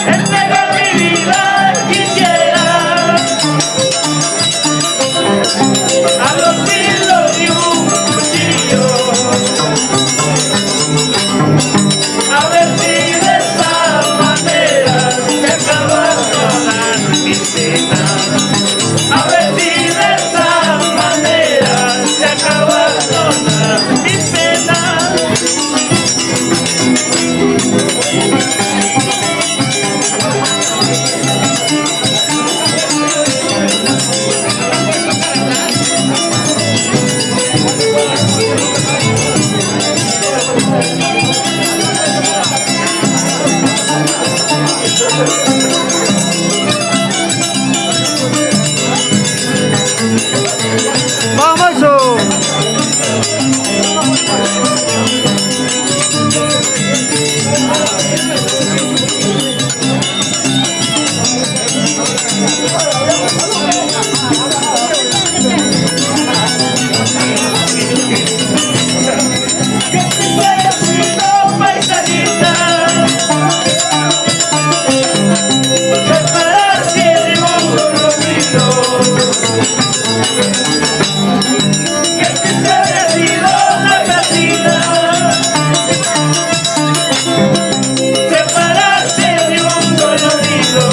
entregar mi vida quisiera a los filos de un cuchillo, a ver si de esa manera se acaba toda mi pena, a ver si de esa manera se acaba toda mi pena. ¡Vamos eso! Que si fuera sido paisanita, separarse de un conocido. Que si fuera sido una casita, separarse de un conocido.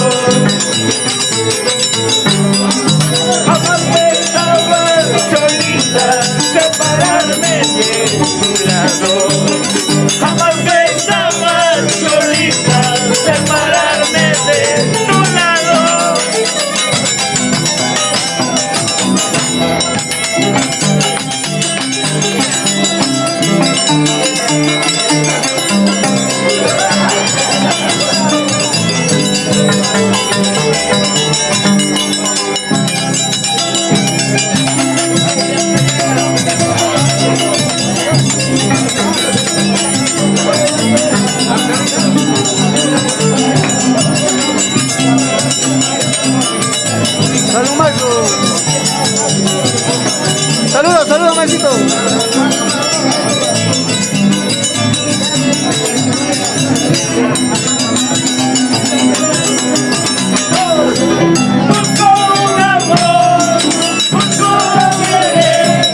Jamás pensaba solita separarme de tu lado. Jamás pensaba solita separarme de tu lado. ¡Salud, Marco! ¡Saluda, saluda, Marquito! Busco un amor, busco un querer,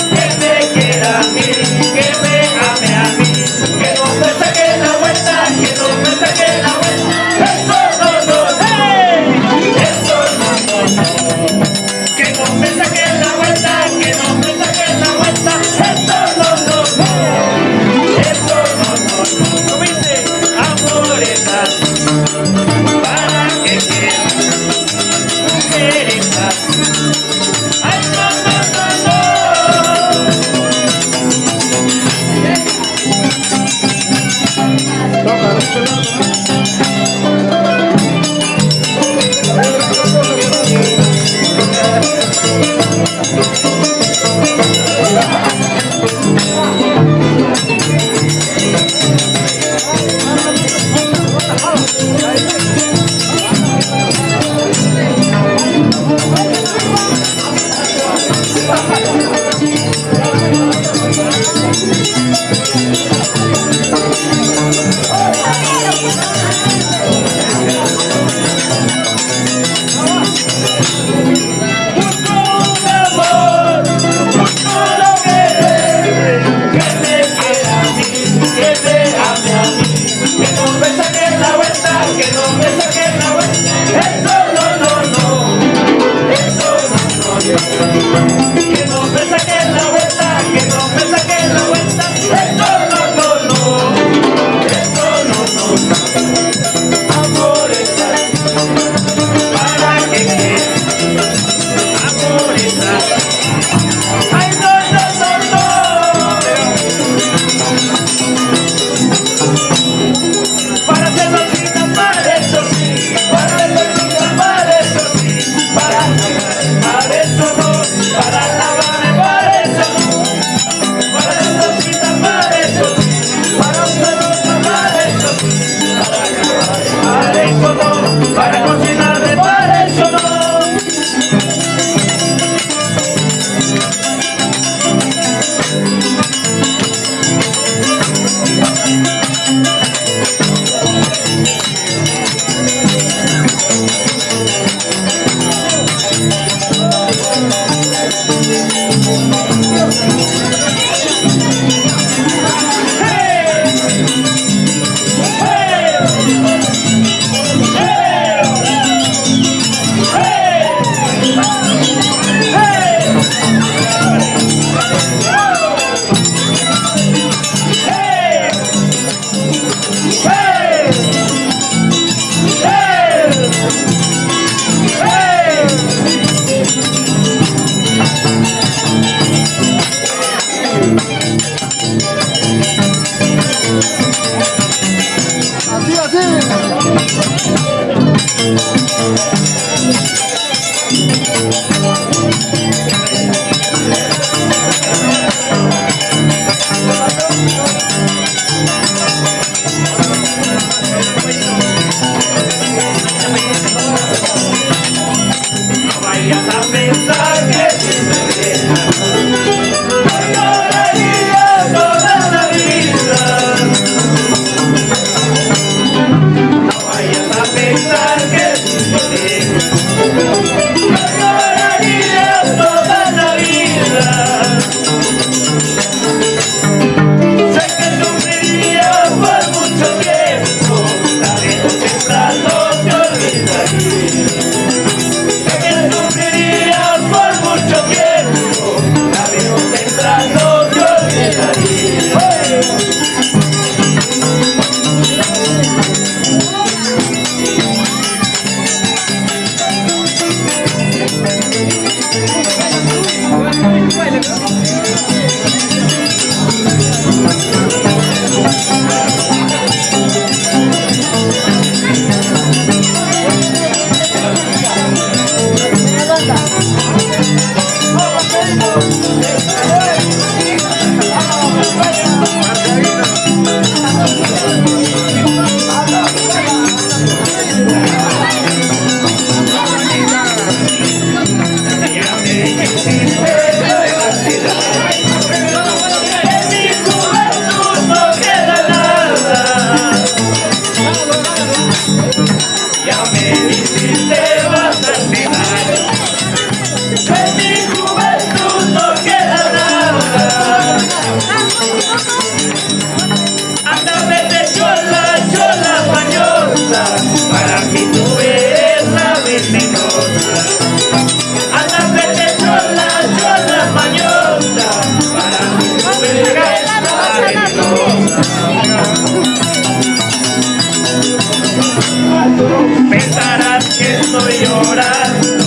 que me quiera a mí, que me ame a mí, que no me saque la vuelta, que no me saque la vuelta. Eso no, hey, eso no, que no me saque la vuelta, que no me saque la vuelta. Eso no, hey, eso no, como dice, amoreta, para que quieras. Ay, no, no, no, no. Para Ya me hiciste bastante mal. En mi juventud no queda nada. Anda, vete chola, chola mañosa. Para mí tú eres la venenosa. Anda, vete chola, chola mañosa. Para mí tú eres la venenosa. Pensarás que estoy llorando,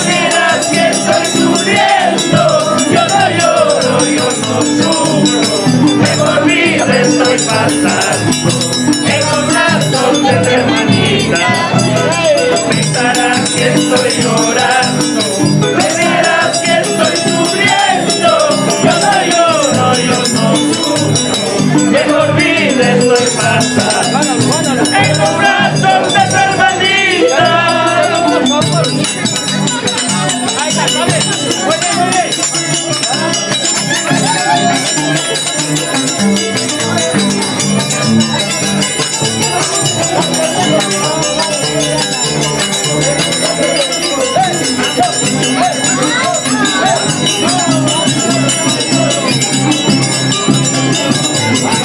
dirás que estoy sufriendo. Yo no lloro, yo no sufro, mejor vida estoy pasando en los brazos de tu hermanita. Pensarás que estoy llorando, dirás que estoy sufriendo. Yo no lloro, yo no sufro, mejor vida estoy pasando en los brazos de tu hermanita. Ahí está, ¿sabes? Muy bien, muy bien.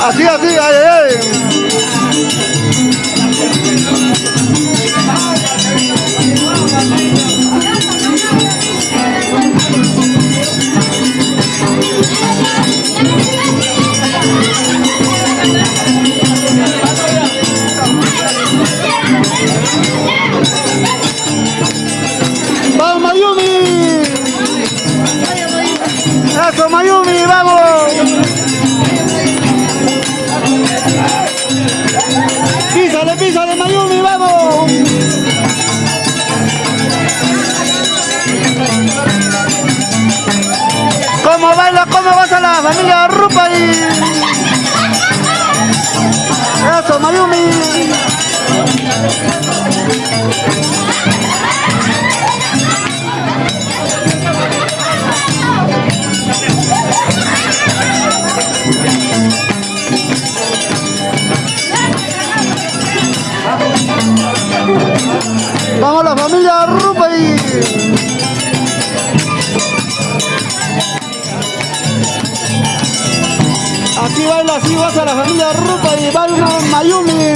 Así, así, ay, ay, ay. ¡Vamos, Mayumi! ¡Eso, Mayumi, vamos! ¡Písale, písale, Mayumi, vamos! ¿Cómo baila, cómo goza la familia Rupay? ¡Eso, Mayumi! ¡Vamos la familia Rupay! Así baila, así goza la familia Rupay, baila Mayumi.